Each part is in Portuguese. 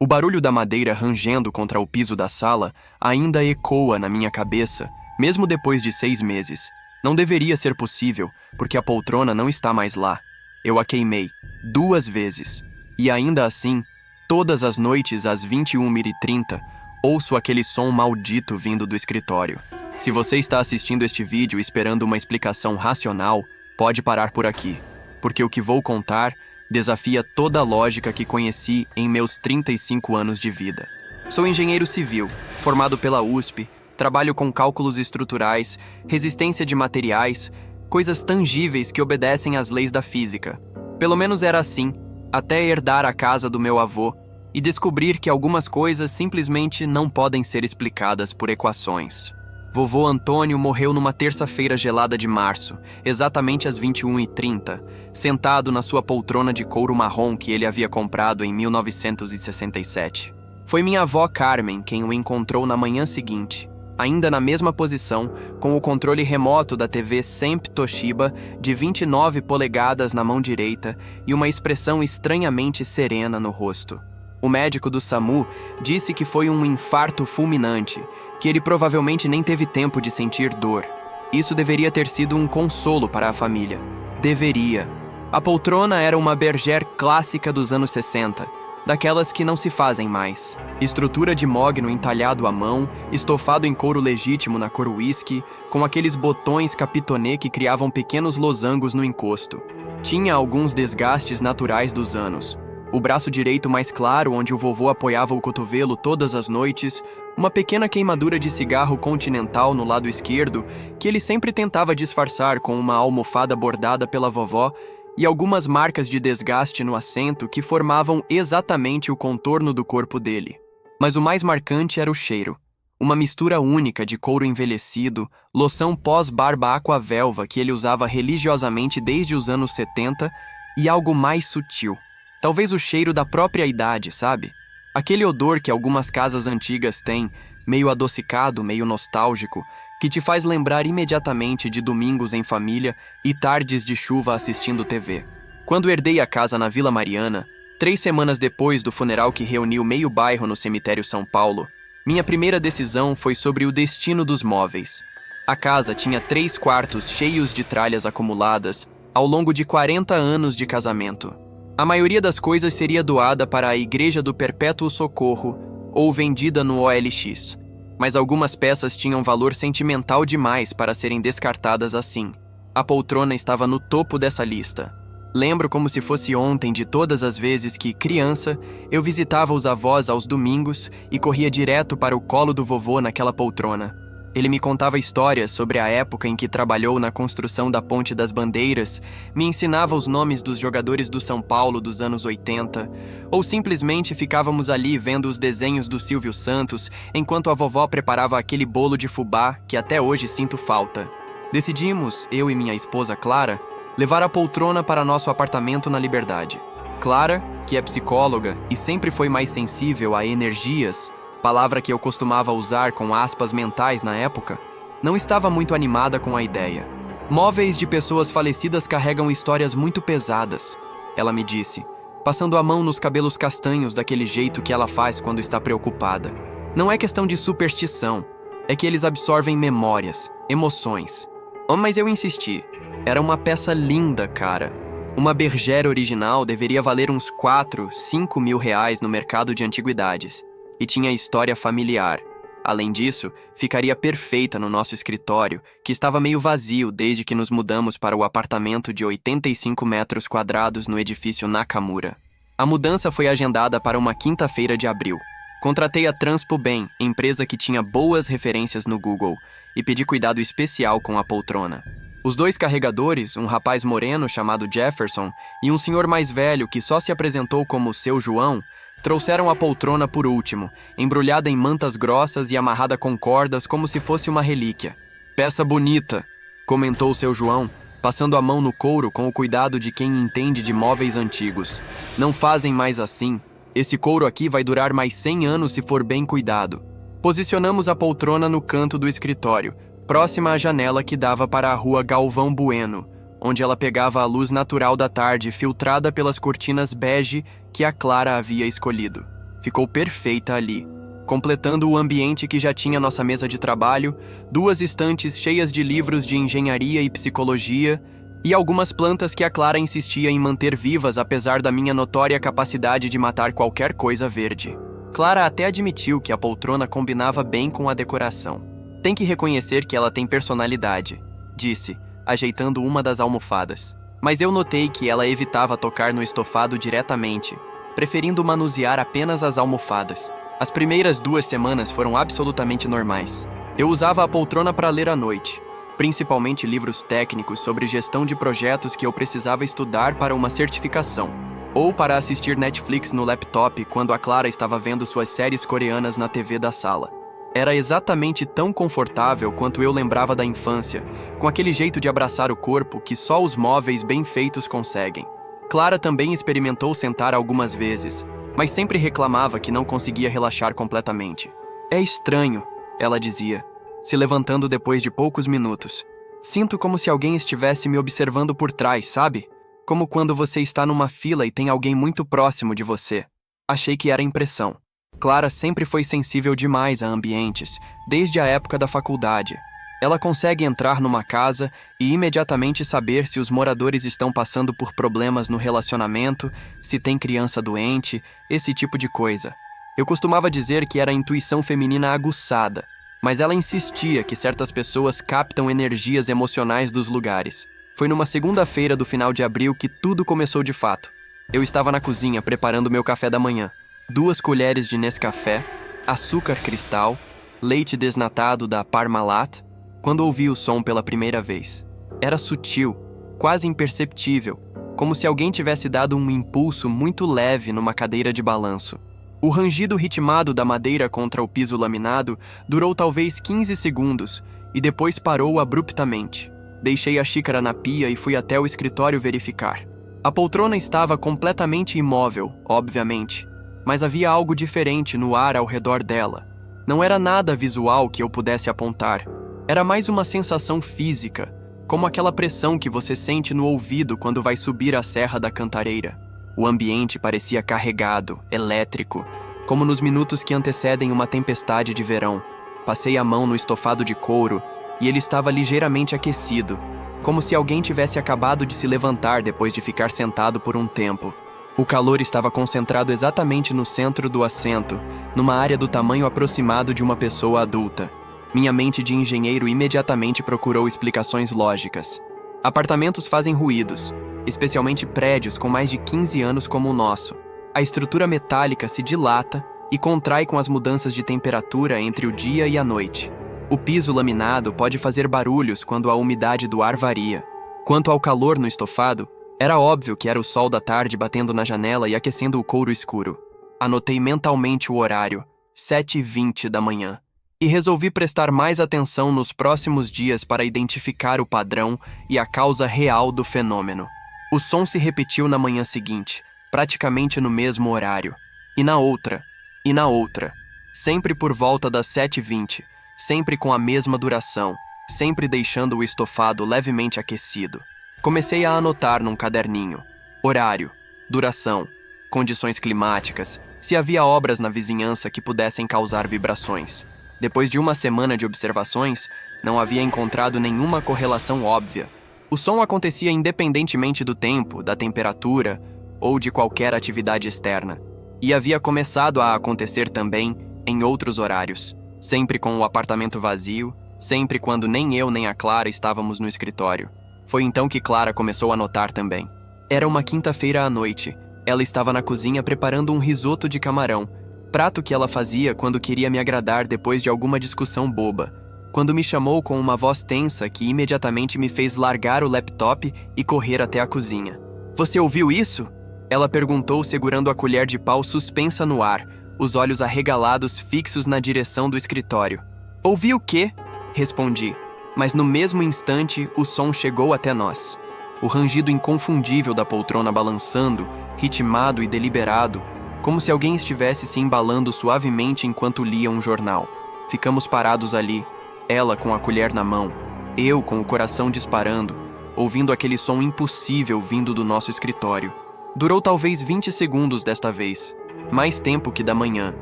O barulho da madeira rangendo contra o piso da sala ainda ecoa na minha cabeça, mesmo depois de 6 meses. Não deveria ser possível, porque a poltrona não está mais lá. Eu a queimei 2 vezes. E ainda assim, todas as noites às 21h30, ouço aquele som maldito vindo do escritório. Se você está assistindo este vídeo esperando uma explicação racional, pode parar por aqui, porque o que vou contar desafia toda a lógica que conheci em meus 35 anos de vida. Sou engenheiro civil, formado pela USP, trabalho com cálculos estruturais, resistência de materiais, coisas tangíveis que obedecem às leis da física. Pelo menos era assim, até herdar a casa do meu avô e descobrir que algumas coisas simplesmente não podem ser explicadas por equações. Vovô Antônio morreu numa terça-feira gelada de março, exatamente às 21h30, sentado na sua poltrona de couro marrom que ele havia comprado em 1967. Foi minha avó Carmen quem o encontrou na manhã seguinte, ainda na mesma posição, com o controle remoto da TV Semp Toshiba de 29 polegadas na mão direita e uma expressão estranhamente serena no rosto. O médico do SAMU disse que foi um infarto fulminante, que ele provavelmente nem teve tempo de sentir dor. Isso deveria ter sido um consolo para a família. Deveria. A poltrona era uma Bergère clássica dos anos 60, daquelas que não se fazem mais. Estrutura de mogno entalhado à mão, estofado em couro legítimo na cor whisky, com aqueles botões capitonê que criavam pequenos losangos no encosto. Tinha alguns desgastes naturais dos anos. O braço direito mais claro, onde o vovô apoiava o cotovelo todas as noites, uma pequena queimadura de cigarro continental no lado esquerdo, que ele sempre tentava disfarçar com uma almofada bordada pela vovó, e algumas marcas de desgaste no assento que formavam exatamente o contorno do corpo dele. Mas o mais marcante era o cheiro. Uma mistura única de couro envelhecido, loção pós-barba aquavelva que ele usava religiosamente desde os anos 70 e algo mais sutil. Talvez o cheiro da própria idade, sabe? Aquele odor que algumas casas antigas têm, meio adocicado, meio nostálgico, que te faz lembrar imediatamente de domingos em família e tardes de chuva assistindo TV. Quando herdei a casa na Vila Mariana, 3 semanas depois do funeral que reuniu meio bairro no cemitério São Paulo, minha primeira decisão foi sobre o destino dos móveis. A casa tinha 3 quartos cheios de tralhas acumuladas ao longo de 40 anos de casamento. A maioria das coisas seria doada para a Igreja do Perpétuo Socorro ou vendida no OLX, mas algumas peças tinham valor sentimental demais para serem descartadas assim. A poltrona estava no topo dessa lista. Lembro como se fosse ontem de todas as vezes que, criança, eu visitava os avós aos domingos e corria direto para o colo do vovô naquela poltrona. Ele me contava histórias sobre a época em que trabalhou na construção da Ponte das Bandeiras, me ensinava os nomes dos jogadores do São Paulo dos anos 80, ou simplesmente ficávamos ali vendo os desenhos do Silvio Santos enquanto a vovó preparava aquele bolo de fubá que até hoje sinto falta. Decidimos, eu e minha esposa Clara, levar a poltrona para nosso apartamento na Liberdade. Clara, que é psicóloga e sempre foi mais sensível a energias, palavra que eu costumava usar com aspas mentais na época, não estava muito animada com a ideia. Móveis de pessoas falecidas carregam histórias muito pesadas, ela me disse, passando a mão nos cabelos castanhos daquele jeito que ela faz quando está preocupada. Não é questão de superstição, é que eles absorvem memórias, emoções. Oh, mas eu insisti, era uma peça linda, cara. Uma Bergère original deveria valer uns 4, 5 mil reais no mercado de antiguidades. E tinha história familiar. Além disso, ficaria perfeita no nosso escritório, que estava meio vazio desde que nos mudamos para o apartamento de 85 metros quadrados no edifício Nakamura. A mudança foi agendada para uma quinta-feira de abril. Contratei a Transpoben, empresa que tinha boas referências no Google, e pedi cuidado especial com a poltrona. Os 2 carregadores, um rapaz moreno chamado Jefferson e um senhor mais velho que só se apresentou como Seu João, trouxeram a poltrona por último, embrulhada em mantas grossas e amarrada com cordas como se fosse uma relíquia. Peça bonita, comentou Seu João, passando a mão no couro com o cuidado de quem entende de móveis antigos. Não fazem mais assim. Esse couro aqui vai durar mais 100 anos se for bem cuidado. Posicionamos a poltrona no canto do escritório, próxima à janela que dava para a rua Galvão Bueno, onde ela pegava a luz natural da tarde filtrada pelas cortinas bege que a Clara havia escolhido. ficou perfeita ali, completando o ambiente que já tinha nossa mesa de trabalho, 2 estantes cheias de livros de engenharia e psicologia e algumas plantas que a Clara insistia em manter vivas apesar da minha notória capacidade de matar qualquer coisa verde. Clara até admitiu que a poltrona combinava bem com a decoração. Tem que reconhecer que ela tem personalidade, disse, ajeitando uma das almofadas. Mas eu notei que ela evitava tocar no estofado diretamente, preferindo manusear apenas as almofadas. As primeiras 2 semanas foram absolutamente normais. Eu usava a poltrona para ler à noite, principalmente livros técnicos sobre gestão de projetos que eu precisava estudar para uma certificação, ou para assistir Netflix no laptop quando a Clara estava vendo suas séries coreanas na TV da sala. Era exatamente tão confortável quanto eu lembrava da infância, com aquele jeito de abraçar o corpo que só os móveis bem feitos conseguem. Clara também experimentou sentar algumas vezes, mas sempre reclamava que não conseguia relaxar completamente. É estranho, ela dizia, se levantando depois de poucos minutos. Sinto como se alguém estivesse me observando por trás, sabe? Como quando você está numa fila e tem alguém muito próximo de você. Achei que era impressão. Clara sempre foi sensível demais a ambientes, desde a época da faculdade. Ela consegue entrar numa casa e imediatamente saber se os moradores estão passando por problemas no relacionamento, se tem criança doente, esse tipo de coisa. Eu costumava dizer que era a intuição feminina aguçada, mas ela insistia que certas pessoas captam energias emocionais dos lugares. Foi numa segunda-feira do final de abril que tudo começou de fato. Eu estava na cozinha preparando meu café da manhã. 2 colheres de Nescafé, açúcar cristal, leite desnatado da Parmalat, quando ouvi o som pela primeira vez. Era sutil, quase imperceptível, como se alguém tivesse dado um impulso muito leve numa cadeira de balanço. O rangido ritmado da madeira contra o piso laminado durou talvez 15 segundos e depois parou abruptamente. Deixei a xícara na pia e fui até o escritório verificar. A poltrona estava completamente imóvel, obviamente, mas havia algo diferente no ar ao redor dela. Não era nada visual que eu pudesse apontar. Era mais uma sensação física, como aquela pressão que você sente no ouvido quando vai subir a Serra da Cantareira. O ambiente parecia carregado, elétrico, como nos minutos que antecedem uma tempestade de verão. Passei a mão no estofado de couro e ele estava ligeiramente aquecido, como se alguém tivesse acabado de se levantar depois de ficar sentado por um tempo. O calor estava concentrado exatamente no centro do assento, numa área do tamanho aproximado de uma pessoa adulta. Minha mente de engenheiro imediatamente procurou explicações lógicas. Apartamentos fazem ruídos, especialmente prédios com mais de 15 anos como o nosso. A estrutura metálica se dilata e contrai com as mudanças de temperatura entre o dia e a noite. O piso laminado pode fazer barulhos quando a umidade do ar varia. Quanto ao calor no estofado, era óbvio que era o sol da tarde batendo na janela e aquecendo o couro escuro. Anotei mentalmente o horário, 7h20 da manhã, e resolvi prestar mais atenção nos próximos dias para identificar o padrão e a causa real do fenômeno. O som se repetiu na manhã seguinte, praticamente no mesmo horário. E na outra, sempre por volta das 7h20, sempre com a mesma duração, sempre deixando o estofado levemente aquecido. Comecei a anotar num caderninho: horário, duração, condições climáticas, se havia obras na vizinhança que pudessem causar vibrações. Depois de uma semana de observações, não havia encontrado nenhuma correlação óbvia. O som acontecia independentemente do tempo, da temperatura ou de qualquer atividade externa. E havia começado a acontecer também em outros horários, sempre com o apartamento vazio, sempre quando nem eu nem a Clara estávamos no escritório. Foi então que Clara começou a notar também. Era uma quinta-feira à noite. Ela estava na cozinha preparando um risoto de camarão, prato que ela fazia quando queria me agradar depois de alguma discussão boba, quando me chamou com uma voz tensa que imediatamente me fez largar o laptop e correr até a cozinha. "Você ouviu isso?" Ela perguntou segurando a colher de pau suspensa no ar, os olhos arregalados fixos na direção do escritório. "Ouvi o quê?" Respondi. Mas no mesmo instante, o som chegou até nós. O rangido inconfundível da poltrona balançando, ritmado e deliberado, como se alguém estivesse se embalando suavemente enquanto lia um jornal. Ficamos parados ali, ela com a colher na mão, eu com o coração disparando, ouvindo aquele som impossível vindo do nosso escritório. Durou talvez 20 segundos desta vez. mais tempo que da manhã,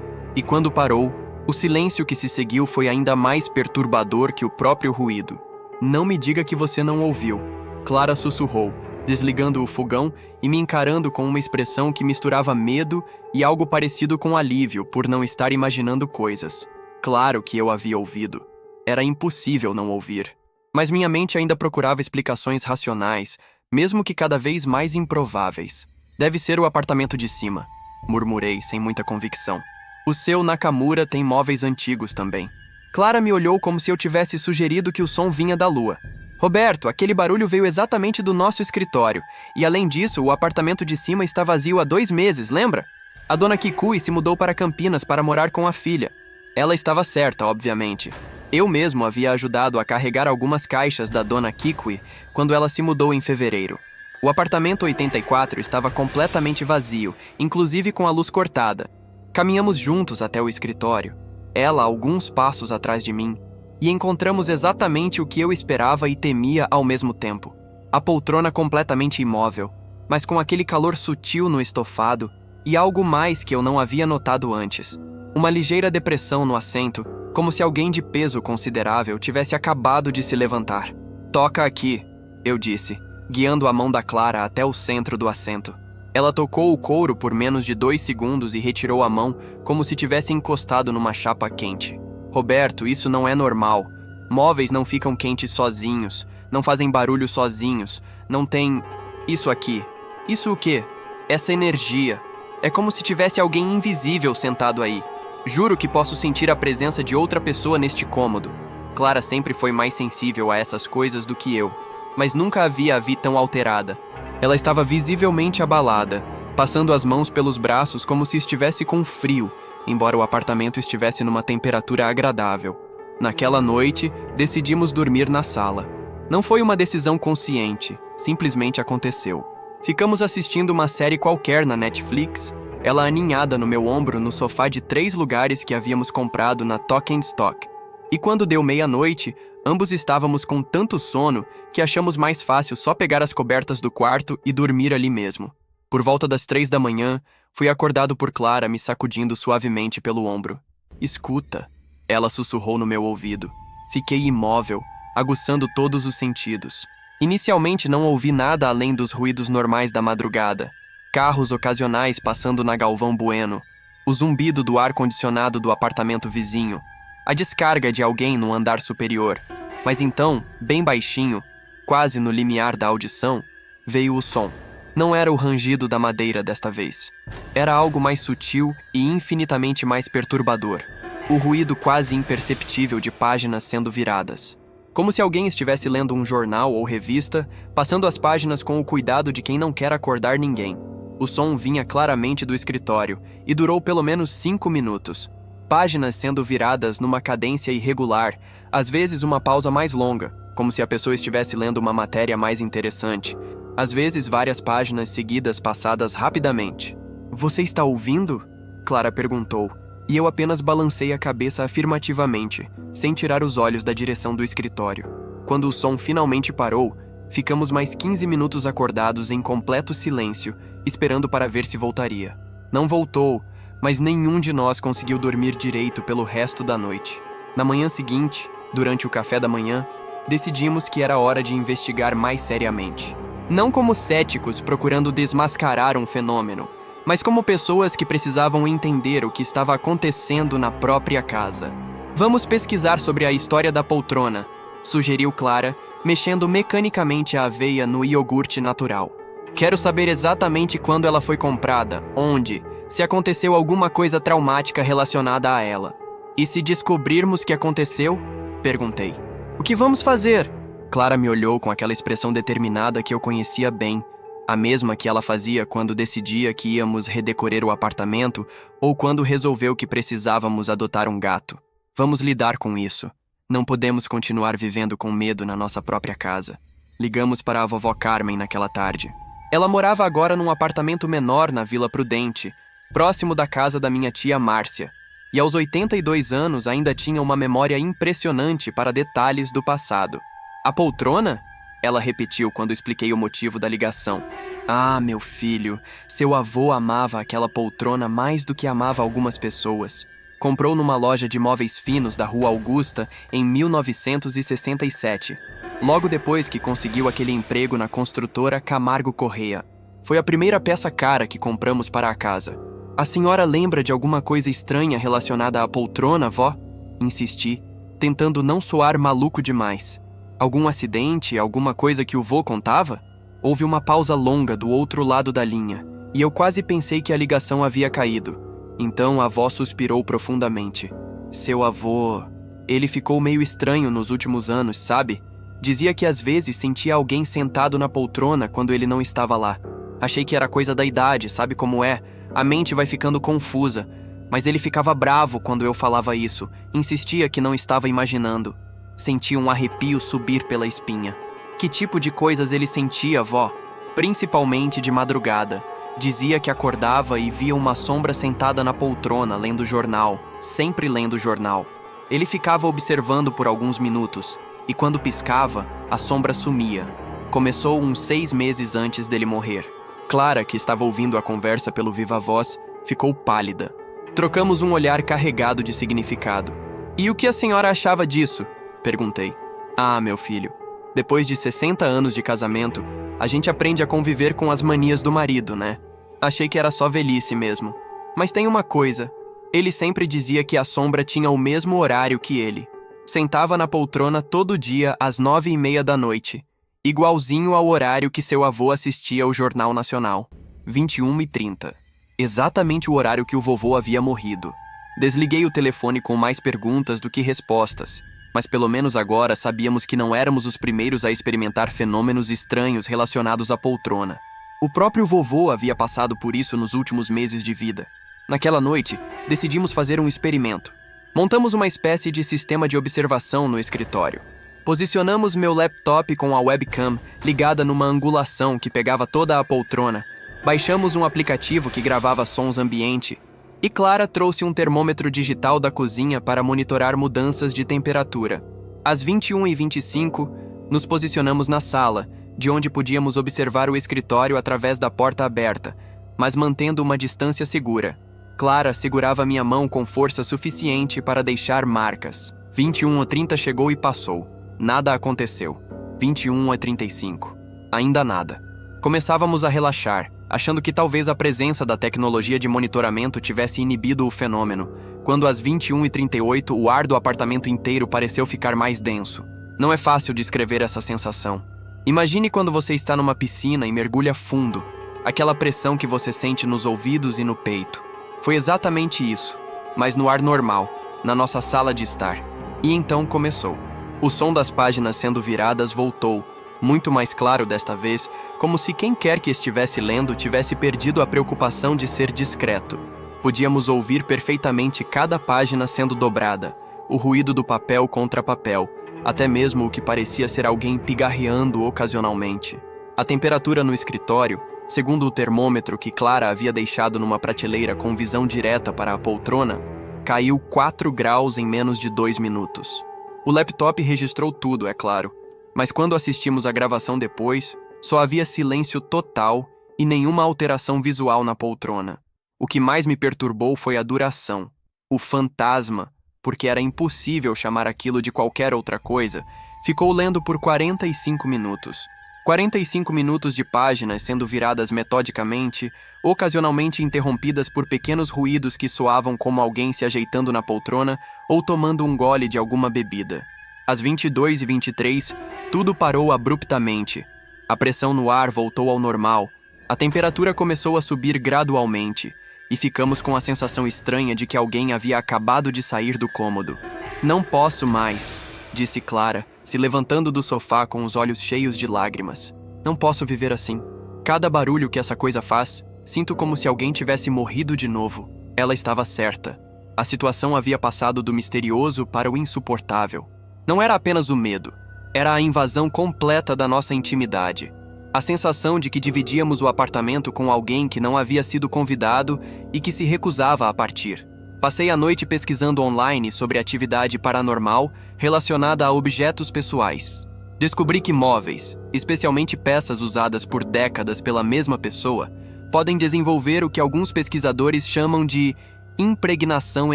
e quando parou, o silêncio que se seguiu foi ainda mais perturbador que o próprio ruído. Não me diga que você não ouviu, Clara sussurrou, desligando o fogão e me encarando com uma expressão que misturava medo e algo parecido com alívio por não estar imaginando coisas. Claro que eu havia ouvido. Era impossível não ouvir. Mas minha mente ainda procurava explicações racionais, mesmo que cada vez mais improváveis. Deve ser o apartamento de cima, murmurei sem muita convicção. O seu Nakamura tem móveis antigos também. Clara me olhou como se eu tivesse sugerido que o som vinha da lua. Roberto, aquele barulho veio exatamente do nosso escritório. E além disso, o apartamento de cima está vazio há 2 meses, lembra? A dona Kikui se mudou para Campinas para morar com a filha. Ela estava certa, obviamente. Eu mesmo havia ajudado a carregar algumas caixas da dona Kikui quando ela se mudou em fevereiro. O apartamento 84 estava completamente vazio, inclusive com a luz cortada. Caminhamos juntos até o escritório, ela alguns passos atrás de mim, e encontramos exatamente o que eu esperava e temia ao mesmo tempo. A poltrona completamente imóvel, mas com aquele calor sutil no estofado e algo mais que eu não havia notado antes. Uma ligeira depressão no assento, como se alguém de peso considerável tivesse acabado de se levantar. "Toca aqui", eu disse, guiando a mão da Clara até o centro do assento. Ela tocou o couro por menos de 2 segundos e retirou a mão como se tivesse encostado numa chapa quente. "Roberto, isso não é normal. Móveis não ficam quentes sozinhos, não fazem barulho sozinhos, não tem... Isso aqui. Isso o quê? Essa energia. É como se tivesse alguém invisível sentado aí. Juro que posso sentir a presença de outra pessoa neste cômodo." Clara sempre foi mais sensível a essas coisas do que eu, mas nunca a vi tão alterada. Ela estava visivelmente abalada, passando as mãos pelos braços como se estivesse com frio, embora o apartamento estivesse numa temperatura agradável. Naquela noite, decidimos dormir na sala. Não foi uma decisão consciente, simplesmente aconteceu. Ficamos assistindo uma série qualquer na Netflix, ela aninhada no meu ombro no sofá de 3 lugares que havíamos comprado na Tok & Stock. E quando deu meia-noite, ambos estávamos com tanto sono que achamos mais fácil só pegar as cobertas do quarto e dormir ali mesmo. Por volta das 3 da manhã, fui acordado por Clara me sacudindo suavemente pelo ombro. "Escuta", ela sussurrou no meu ouvido. Fiquei imóvel, aguçando todos os sentidos. Inicialmente não ouvi nada além dos ruídos normais da madrugada. Carros ocasionais passando na Galvão Bueno, o zumbido do ar-condicionado do apartamento vizinho, a descarga de alguém no andar superior. Mas então, bem baixinho, quase no limiar da audição, veio o som. Não era o rangido da madeira desta vez. Era algo mais sutil e infinitamente mais perturbador. O ruído quase imperceptível de páginas sendo viradas. Como se alguém estivesse lendo um jornal ou revista, passando as páginas com o cuidado de quem não quer acordar ninguém. O som vinha claramente do escritório e durou pelo menos 5 minutos. Páginas sendo viradas numa cadência irregular, às vezes uma pausa mais longa, como se a pessoa estivesse lendo uma matéria mais interessante. Às vezes várias páginas seguidas passadas rapidamente. "Você está ouvindo?", Clara perguntou, e eu apenas balancei a cabeça afirmativamente, sem tirar os olhos da direção do escritório. Quando o som finalmente parou, ficamos mais 15 minutos acordados em completo silêncio, esperando para ver se voltaria. Não voltou, mas nenhum de nós conseguiu dormir direito pelo resto da noite. Na manhã seguinte, durante o café da manhã, decidimos que era hora de investigar mais seriamente. Não como céticos procurando desmascarar um fenômeno, mas como pessoas que precisavam entender o que estava acontecendo na própria casa. "Vamos pesquisar sobre a história da poltrona", sugeriu Clara, mexendo mecanicamente a aveia no iogurte natural. "Quero saber exatamente quando ela foi comprada, onde, se aconteceu alguma coisa traumática relacionada a ela." "E se descobrirmos que aconteceu?", perguntei. "O que vamos fazer?" Clara me olhou com aquela expressão determinada que eu conhecia bem, a mesma que ela fazia quando decidia que íamos redecorar o apartamento ou quando resolveu que precisávamos adotar um gato. "Vamos lidar com isso. Não podemos continuar vivendo com medo na nossa própria casa." Ligamos para a vovó Carmen naquela tarde. Ela morava agora num apartamento menor na Vila Prudente, próximo da casa da minha tia Márcia, e aos 82 anos ainda tinha uma memória impressionante para detalhes do passado. "A poltrona?", Ela repetiu quando expliquei o motivo da ligação. Ah, meu filho, seu avô amava aquela poltrona mais do que amava algumas pessoas. Comprou numa loja de móveis finos da Rua Augusta em 1967. Logo depois que conseguiu aquele emprego na construtora Camargo Corrêa. Foi a primeira peça cara que compramos para a casa. A senhora lembra de alguma coisa estranha relacionada à poltrona, vó? Insisti, tentando não soar maluco demais. Algum acidente, alguma coisa que o vô contava? Houve uma pausa longa do outro lado da linha, e eu quase pensei que a ligação havia caído. Então a avó suspirou profundamente. Seu avô... Ele ficou meio estranho nos últimos anos, sabe? Dizia que às vezes sentia alguém sentado na poltrona quando ele não estava lá. Achei que era coisa da idade, sabe como é? A mente vai ficando confusa. Mas ele ficava bravo quando eu falava isso. Insistia que não estava imaginando. Senti um arrepio subir pela espinha. Que tipo de coisas ele sentia, vó? Principalmente de madrugada. Dizia que acordava e via uma sombra sentada na poltrona, lendo jornal. Sempre lendo jornal. Ele ficava observando por alguns minutos. E quando piscava, a sombra sumia. Começou uns 6 meses antes dele morrer. Clara, que estava ouvindo a conversa pelo viva-voz, ficou pálida. Trocamos um olhar carregado de significado. E o que a senhora achava disso? Perguntei. Ah, meu filho, depois de 60 anos de casamento, a gente aprende a conviver com as manias do marido, né? Achei que era só velhice mesmo. Mas tem uma coisa. Ele sempre dizia que a sombra tinha o mesmo horário que ele. Sentava na poltrona todo dia às 9h30 da noite. Igualzinho ao horário que seu avô assistia ao Jornal Nacional. 21h30. Exatamente o horário que o vovô havia morrido. Desliguei o telefone com mais perguntas do que respostas. Mas pelo menos agora sabíamos que não éramos os primeiros a experimentar fenômenos estranhos relacionados à poltrona. O próprio vovô havia passado por isso nos últimos meses de vida. Naquela noite, decidimos fazer um experimento. Montamos uma espécie de sistema de observação no escritório. Posicionamos meu laptop com a webcam ligada numa angulação que pegava toda a poltrona. Baixamos um aplicativo que gravava sons ambiente. E Clara trouxe um termômetro digital da cozinha para monitorar mudanças de temperatura. Às 21h25, nos posicionamos na sala, de onde podíamos observar o escritório através da porta aberta, mas mantendo uma distância segura. Clara segurava minha mão com força suficiente para deixar marcas. 21h30 chegou e passou. Nada aconteceu. 21h35. Ainda nada. Começávamos a relaxar, achando que talvez a presença da tecnologia de monitoramento tivesse inibido o fenômeno, quando às 21h38 o ar do apartamento inteiro pareceu ficar mais denso. Não é fácil descrever essa sensação. Imagine quando você está numa piscina e mergulha fundo, aquela pressão que você sente nos ouvidos e no peito. Foi exatamente isso, mas no ar normal, na nossa sala de estar. E então começou. O som das páginas sendo viradas voltou, muito mais claro desta vez, como se quem quer que estivesse lendo tivesse perdido a preocupação de ser discreto. Podíamos ouvir perfeitamente cada página sendo dobrada, o ruído do papel contra papel, até mesmo o que parecia ser alguém pigarreando ocasionalmente. A temperatura no escritório, segundo o termômetro que Clara havia deixado numa prateleira com visão direta para a poltrona, caiu 4 graus em menos de 2 minutos. O laptop registrou tudo, é claro, mas quando assistimos a gravação depois, só havia silêncio total e nenhuma alteração visual na poltrona. O que mais me perturbou foi a duração. O fantasma, porque era impossível chamar aquilo de qualquer outra coisa, ficou lendo por 45 minutos. 45 minutos de páginas sendo viradas metodicamente, ocasionalmente interrompidas por pequenos ruídos que soavam como alguém se ajeitando na poltrona ou tomando um gole de alguma bebida. Às 22h23, tudo parou abruptamente. A pressão no ar voltou ao normal, a temperatura começou a subir gradualmente, e ficamos com a sensação estranha de que alguém havia acabado de sair do cômodo. Não posso mais, disse Clara, se levantando do sofá com os olhos cheios de lágrimas. Não posso viver assim. Cada barulho que essa coisa faz, sinto como se alguém tivesse morrido de novo. Ela estava certa. A situação havia passado do misterioso para o insuportável. Não era apenas o medo, era a invasão completa da nossa intimidade. A sensação de que dividíamos o apartamento com alguém que não havia sido convidado e que se recusava a partir. Passei a noite pesquisando online sobre atividade paranormal relacionada a objetos pessoais. Descobri que móveis, especialmente peças usadas por décadas pela mesma pessoa, podem desenvolver o que alguns pesquisadores chamam de impregnação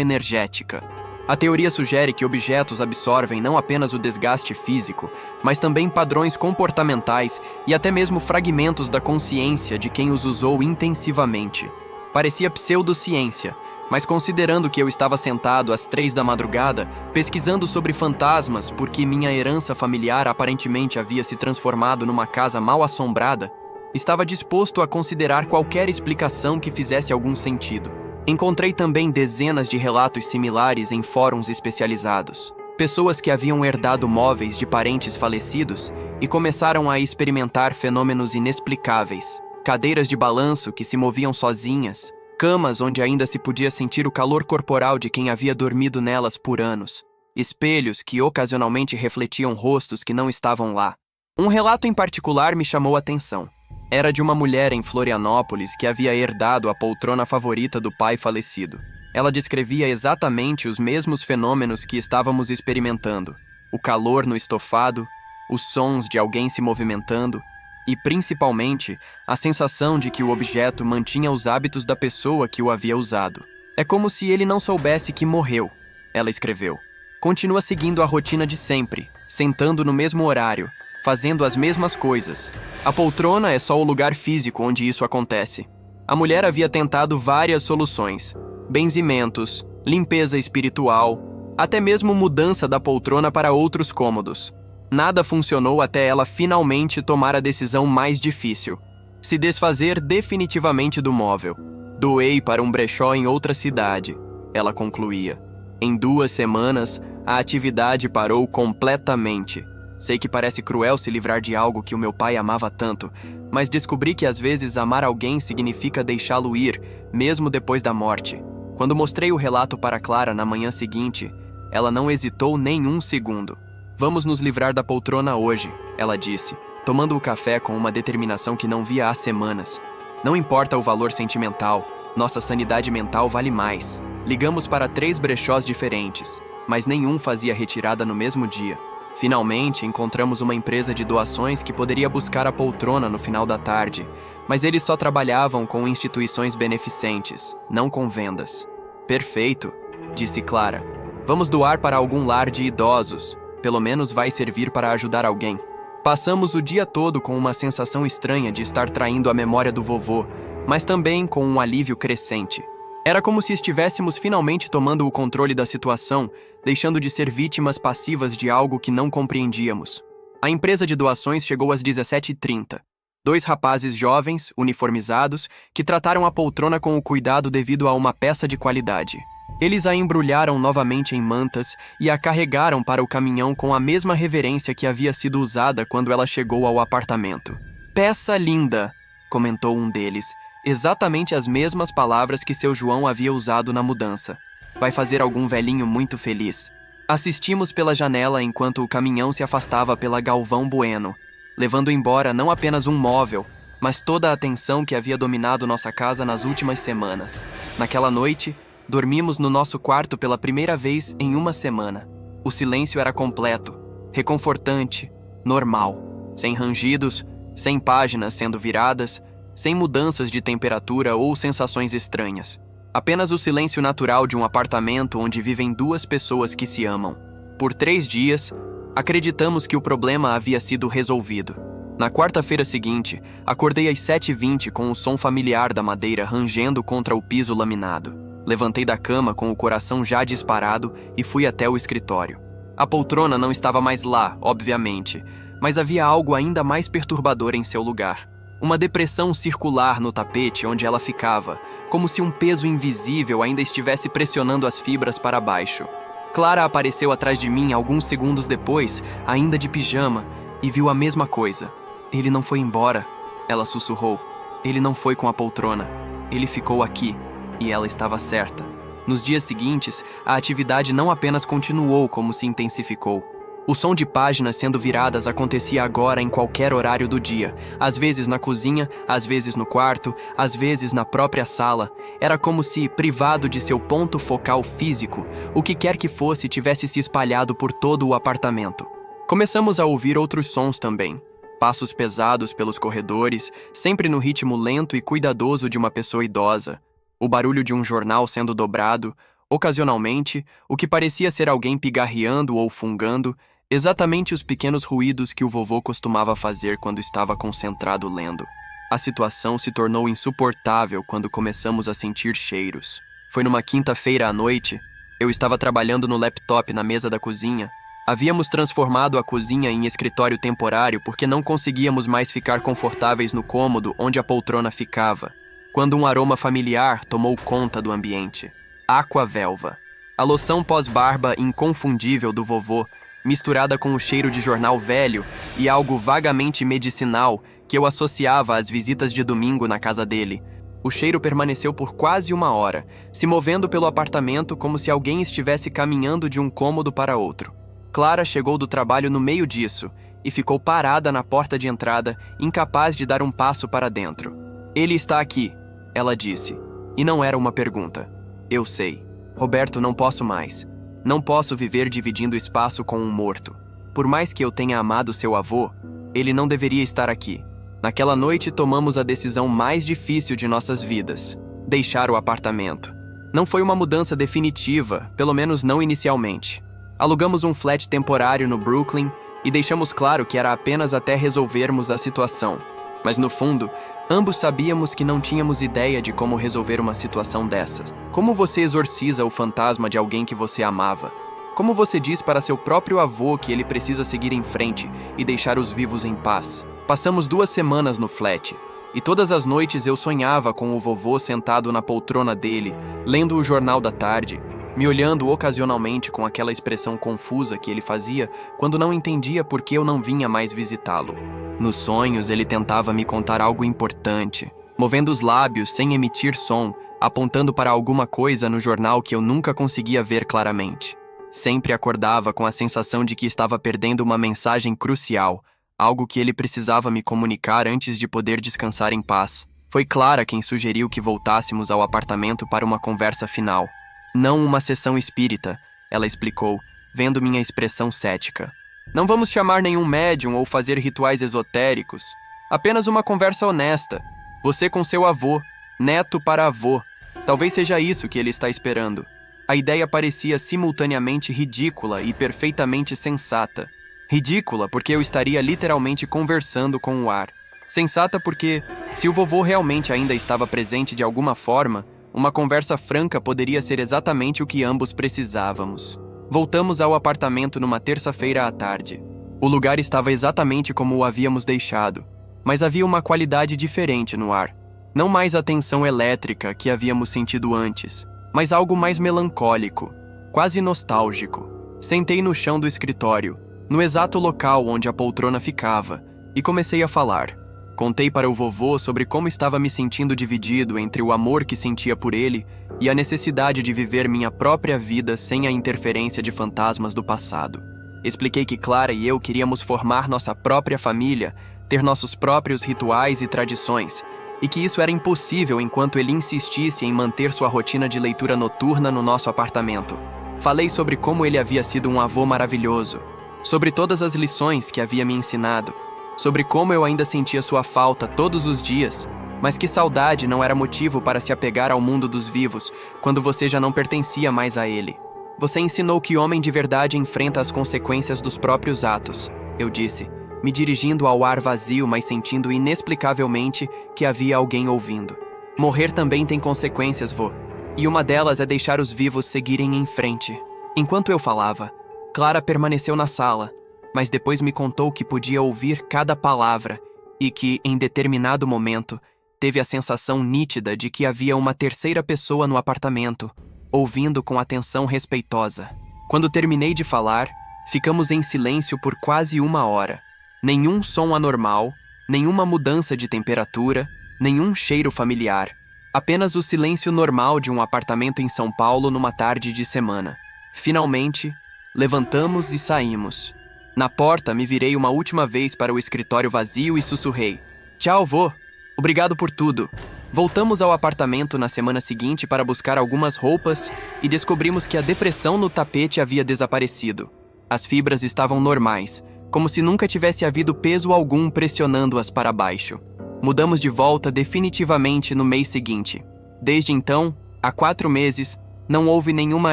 energética. A teoria sugere que objetos absorvem não apenas o desgaste físico, mas também padrões comportamentais e até mesmo fragmentos da consciência de quem os usou intensivamente. Parecia pseudociência, mas considerando que eu estava sentado às 3 da madrugada, pesquisando sobre fantasmas porque minha herança familiar aparentemente havia se transformado numa casa mal assombrada, estava disposto a considerar qualquer explicação que fizesse algum sentido. Encontrei também dezenas de relatos similares em fóruns especializados. Pessoas que haviam herdado móveis de parentes falecidos e começaram a experimentar fenômenos inexplicáveis. Cadeiras de balanço que se moviam sozinhas, camas onde ainda se podia sentir o calor corporal de quem havia dormido nelas por anos, espelhos que ocasionalmente refletiam rostos que não estavam lá. Um relato em particular me chamou a atenção. Era de uma mulher em Florianópolis que havia herdado a poltrona favorita do pai falecido. Ela descrevia exatamente os mesmos fenômenos que estávamos experimentando: o calor no estofado, os sons de alguém se movimentando e, principalmente, a sensação de que o objeto mantinha os hábitos da pessoa que o havia usado. É como se ele não soubesse que morreu, ela escreveu. Continua seguindo a rotina de sempre, sentando no mesmo horário, fazendo as mesmas coisas. A poltrona é só o lugar físico onde isso acontece. A mulher havia tentado várias soluções: benzimentos, limpeza espiritual, até mesmo mudança da poltrona para outros cômodos. Nada funcionou até ela finalmente tomar a decisão mais difícil: se desfazer definitivamente do móvel. Doei para um brechó em outra cidade, ela concluía. Em 2 semanas, a atividade parou completamente. Sei que parece cruel se livrar de algo que o meu pai amava tanto, mas descobri que às vezes amar alguém significa deixá-lo ir, mesmo depois da morte. Quando mostrei o relato para Clara na manhã seguinte, ela não hesitou nem um segundo. Vamos nos livrar da poltrona hoje, ela disse, tomando o café com uma determinação que não via há semanas. Não importa o valor sentimental, nossa sanidade mental vale mais. Ligamos para 3 brechós diferentes, mas nenhum fazia retirada no mesmo dia. Finalmente, encontramos uma empresa de doações que poderia buscar a poltrona no final da tarde, mas eles só trabalhavam com instituições beneficentes, não com vendas. Perfeito, disse Clara. Vamos doar para algum lar de idosos. Pelo menos vai servir para ajudar alguém. Passamos o dia todo com uma sensação estranha de estar traindo a memória do vovô, mas também com um alívio crescente. Era como se estivéssemos finalmente tomando o controle da situação, deixando de ser vítimas passivas de algo que não compreendíamos. A empresa de doações chegou às 17h30. 2 rapazes jovens, uniformizados, que trataram a poltrona com o cuidado devido a uma peça de qualidade. Eles a embrulharam novamente em mantas e a carregaram para o caminhão com a mesma reverência que havia sido usada quando ela chegou ao apartamento. "Peça linda", comentou um deles, exatamente as mesmas palavras que seu João havia usado na mudança. "Vai fazer algum velhinho muito feliz." Assistimos pela janela enquanto o caminhão se afastava pela Galvão Bueno, levando embora não apenas um móvel, mas toda a atenção que havia dominado nossa casa nas últimas semanas. Naquela noite, dormimos no nosso quarto pela primeira vez em 1 semana. O silêncio era completo, reconfortante, normal. Sem rangidos, sem páginas sendo viradas, sem mudanças de temperatura ou sensações estranhas. Apenas o silêncio natural de um apartamento onde vivem 2 pessoas que se amam. Por 3 dias, acreditamos que o problema havia sido resolvido. Na quarta-feira seguinte, acordei às 7h20 com o som familiar da madeira rangendo contra o piso laminado. Levantei da cama com o coração já disparado e fui até o escritório. A poltrona não estava mais lá, obviamente, mas havia algo ainda mais perturbador em seu lugar. Uma depressão circular no tapete onde ela ficava, como se um peso invisível ainda estivesse pressionando as fibras para baixo. Clara apareceu atrás de mim alguns segundos depois, ainda de pijama, e viu a mesma coisa. "Ele não foi embora", ela sussurrou. "Ele não foi com a poltrona. Ele ficou aqui." E ela estava certa. Nos dias seguintes, a atividade não apenas continuou, como se intensificou. O som de páginas sendo viradas acontecia agora em qualquer horário do dia, às vezes na cozinha, às vezes no quarto, às vezes na própria sala. Era como se, privado de seu ponto focal físico, o que quer que fosse tivesse se espalhado por todo o apartamento. Começamos a ouvir outros sons também. Passos pesados pelos corredores, sempre no ritmo lento e cuidadoso de uma pessoa idosa. O barulho de um jornal sendo dobrado, ocasionalmente, o que parecia ser alguém pigarreando ou fungando, exatamente os pequenos ruídos que o vovô costumava fazer quando estava concentrado lendo. A situação se tornou insuportável quando começamos a sentir cheiros. Foi numa quinta-feira à noite. Eu estava trabalhando no laptop na mesa da cozinha. Havíamos transformado a cozinha em escritório temporário porque não conseguíamos mais ficar confortáveis no cômodo onde a poltrona ficava, quando um aroma familiar tomou conta do ambiente. Aquavelva. A loção pós-barba inconfundível do vovô, misturada com o cheiro de jornal velho e algo vagamente medicinal que eu associava às visitas de domingo na casa dele. O cheiro permaneceu por quase 1 hora, se movendo pelo apartamento como se alguém estivesse caminhando de um cômodo para outro. Clara chegou do trabalho no meio disso e ficou parada na porta de entrada, incapaz de dar um passo para dentro. "Ele está aqui", ela disse. E não era uma pergunta. "Eu sei. Roberto, não posso mais. Não posso viver dividindo espaço com um morto. Por mais que eu tenha amado seu avô, ele não deveria estar aqui." Naquela noite tomamos a decisão mais difícil de nossas vidas: deixar o apartamento. Não foi uma mudança definitiva, pelo menos não inicialmente. Alugamos um flat temporário no Brooklyn e deixamos claro que era apenas até resolvermos a situação. Mas no fundo, ambos sabíamos que não tínhamos ideia de como resolver uma situação dessas. Como você exorciza o fantasma de alguém que você amava? Como você diz para seu próprio avô que ele precisa seguir em frente e deixar os vivos em paz? Passamos 2 semanas no flat, e todas as noites eu sonhava com o vovô sentado na poltrona dele, lendo o jornal da tarde, me olhando ocasionalmente com aquela expressão confusa que ele fazia quando não entendia por que eu não vinha mais visitá-lo. Nos sonhos, ele tentava me contar algo importante, movendo os lábios sem emitir som, apontando para alguma coisa no jornal que eu nunca conseguia ver claramente. Sempre acordava com a sensação de que estava perdendo uma mensagem crucial, algo que ele precisava me comunicar antes de poder descansar em paz. Foi Clara quem sugeriu que voltássemos ao apartamento para uma conversa final. "Não uma sessão espírita", ela explicou, vendo minha expressão cética. "Não vamos chamar nenhum médium ou fazer rituais esotéricos. Apenas uma conversa honesta. Você com seu avô, neto para avô. Talvez seja isso que ele está esperando." A ideia parecia simultaneamente ridícula e perfeitamente sensata. Ridícula porque eu estaria literalmente conversando com o ar. Sensata porque, se o vovô realmente ainda estava presente de alguma forma, uma conversa franca poderia ser exatamente o que ambos precisávamos. Voltamos ao apartamento numa terça-feira à tarde. O lugar estava exatamente como o havíamos deixado, mas havia uma qualidade diferente no ar. Não mais a tensão elétrica que havíamos sentido antes, mas algo mais melancólico, quase nostálgico. Sentei no chão do escritório, no exato local onde a poltrona ficava, e comecei a falar. Contei para o vovô sobre como estava me sentindo dividido entre o amor que sentia por ele e a necessidade de viver minha própria vida sem a interferência de fantasmas do passado. Expliquei que Clara e eu queríamos formar nossa própria família, ter nossos próprios rituais e tradições, e que isso era impossível enquanto ele insistisse em manter sua rotina de leitura noturna no nosso apartamento. Falei sobre como ele havia sido um avô maravilhoso, sobre todas as lições que havia me ensinado, sobre como eu ainda sentia sua falta todos os dias, mas que saudade não era motivo para se apegar ao mundo dos vivos quando você já não pertencia mais a ele. Você ensinou que homem de verdade enfrenta as consequências dos próprios atos, eu disse, me dirigindo ao ar vazio, mas sentindo inexplicavelmente que havia alguém ouvindo. Morrer também tem consequências, vô, e uma delas é deixar os vivos seguirem em frente. Enquanto eu falava, Clara permaneceu na sala, mas depois me contou que podia ouvir cada palavra e que, em determinado momento, teve a sensação nítida de que havia uma terceira pessoa no apartamento, ouvindo com atenção respeitosa. Quando terminei de falar, ficamos em silêncio por quase 1 hora. Nenhum som anormal, nenhuma mudança de temperatura, nenhum cheiro familiar. Apenas o silêncio normal de um apartamento em São Paulo numa tarde de semana. Finalmente, levantamos e saímos. Na porta, me virei uma última vez para o escritório vazio e sussurrei. Tchau, vô. Obrigado por tudo. Voltamos ao apartamento na semana seguinte para buscar algumas roupas e descobrimos que a depressão no tapete havia desaparecido. As fibras estavam normais, como se nunca tivesse havido peso algum pressionando-as para baixo. Mudamos de volta definitivamente no mês seguinte. Desde então, há 4 meses, não houve nenhuma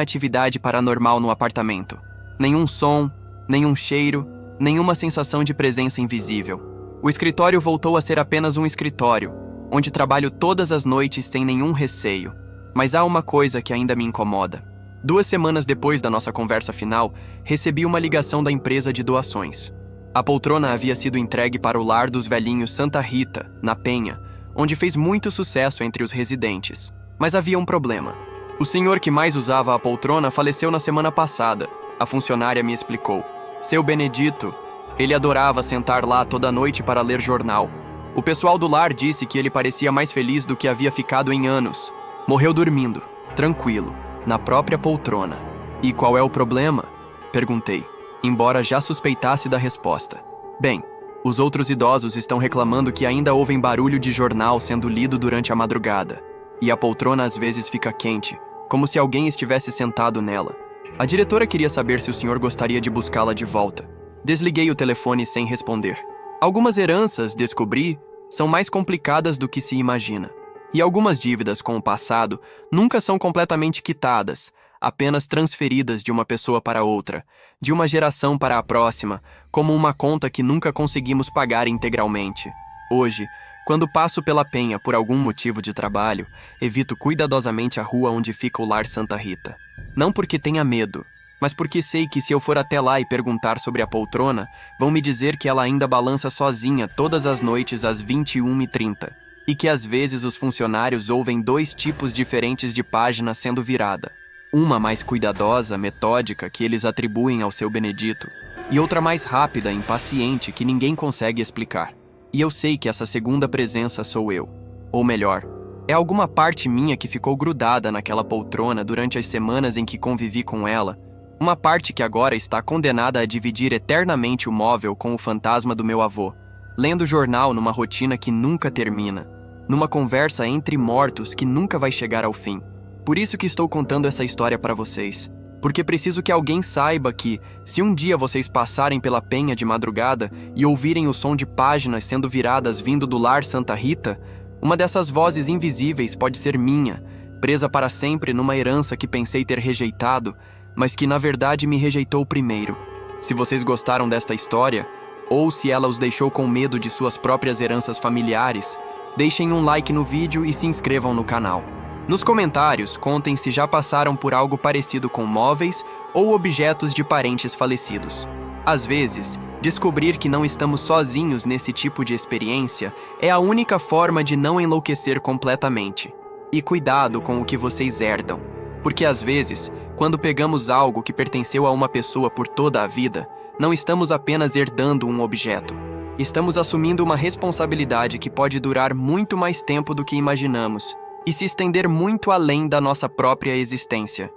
atividade paranormal no apartamento. Nenhum som, nenhum cheiro, nenhuma sensação de presença invisível. O escritório voltou a ser apenas um escritório, onde trabalho todas as noites sem nenhum receio. Mas há uma coisa que ainda me incomoda. 2 semanas depois da nossa conversa final, recebi uma ligação da empresa de doações. A poltrona havia sido entregue para o lar dos velhinhos Santa Rita, na Penha, onde fez muito sucesso entre os residentes. Mas havia um problema. O senhor que mais usava a poltrona faleceu na semana passada. A funcionária me explicou. Seu Benedito, ele adorava sentar lá toda noite para ler jornal. O pessoal do lar disse que ele parecia mais feliz do que havia ficado em anos. Morreu dormindo, tranquilo, na própria poltrona. E qual é o problema? Perguntei, embora já suspeitasse da resposta. Bem, os outros idosos estão reclamando que ainda ouvem barulho de jornal sendo lido durante a madrugada. E a poltrona às vezes fica quente, como se alguém estivesse sentado nela. A diretora queria saber se o senhor gostaria de buscá-la de volta. Desliguei o telefone sem responder. Algumas heranças, descobri, são mais complicadas do que se imagina. E algumas dívidas com o passado nunca são completamente quitadas, apenas transferidas de uma pessoa para outra, de uma geração para a próxima, como uma conta que nunca conseguimos pagar integralmente. Hoje, quando passo pela Penha por algum motivo de trabalho, evito cuidadosamente a rua onde fica o lar Santa Rita. Não porque tenha medo, mas porque sei que se eu for até lá e perguntar sobre a poltrona, vão me dizer que ela ainda balança sozinha todas as noites às 21h30, e que às vezes os funcionários ouvem 2 tipos diferentes de página sendo virada. Uma mais cuidadosa, metódica, que eles atribuem ao seu Benedito, e outra mais rápida, impaciente, que ninguém consegue explicar. E eu sei que essa segunda presença sou eu. Ou melhor, é alguma parte minha que ficou grudada naquela poltrona durante as semanas em que convivi com ela, uma parte que agora está condenada a dividir eternamente o móvel com o fantasma do meu avô, lendo jornal numa rotina que nunca termina, numa conversa entre mortos que nunca vai chegar ao fim. Por isso que estou contando essa história para vocês, porque preciso que alguém saiba que, se um dia vocês passarem pela Penha de madrugada e ouvirem o som de páginas sendo viradas vindo do lar Santa Rita, uma dessas vozes invisíveis pode ser minha, presa para sempre numa herança que pensei ter rejeitado, mas que na verdade me rejeitou primeiro. Se vocês gostaram desta história, ou se ela os deixou com medo de suas próprias heranças familiares, deixem um like no vídeo e se inscrevam no canal. Nos comentários, contem se já passaram por algo parecido com móveis ou objetos de parentes falecidos. Às vezes, descobrir que não estamos sozinhos nesse tipo de experiência é a única forma de não enlouquecer completamente. E cuidado com o que vocês herdam, porque às vezes, quando pegamos algo que pertenceu a uma pessoa por toda a vida, não estamos apenas herdando um objeto. Estamos assumindo uma responsabilidade que pode durar muito mais tempo do que imaginamos e se estender muito além da nossa própria existência.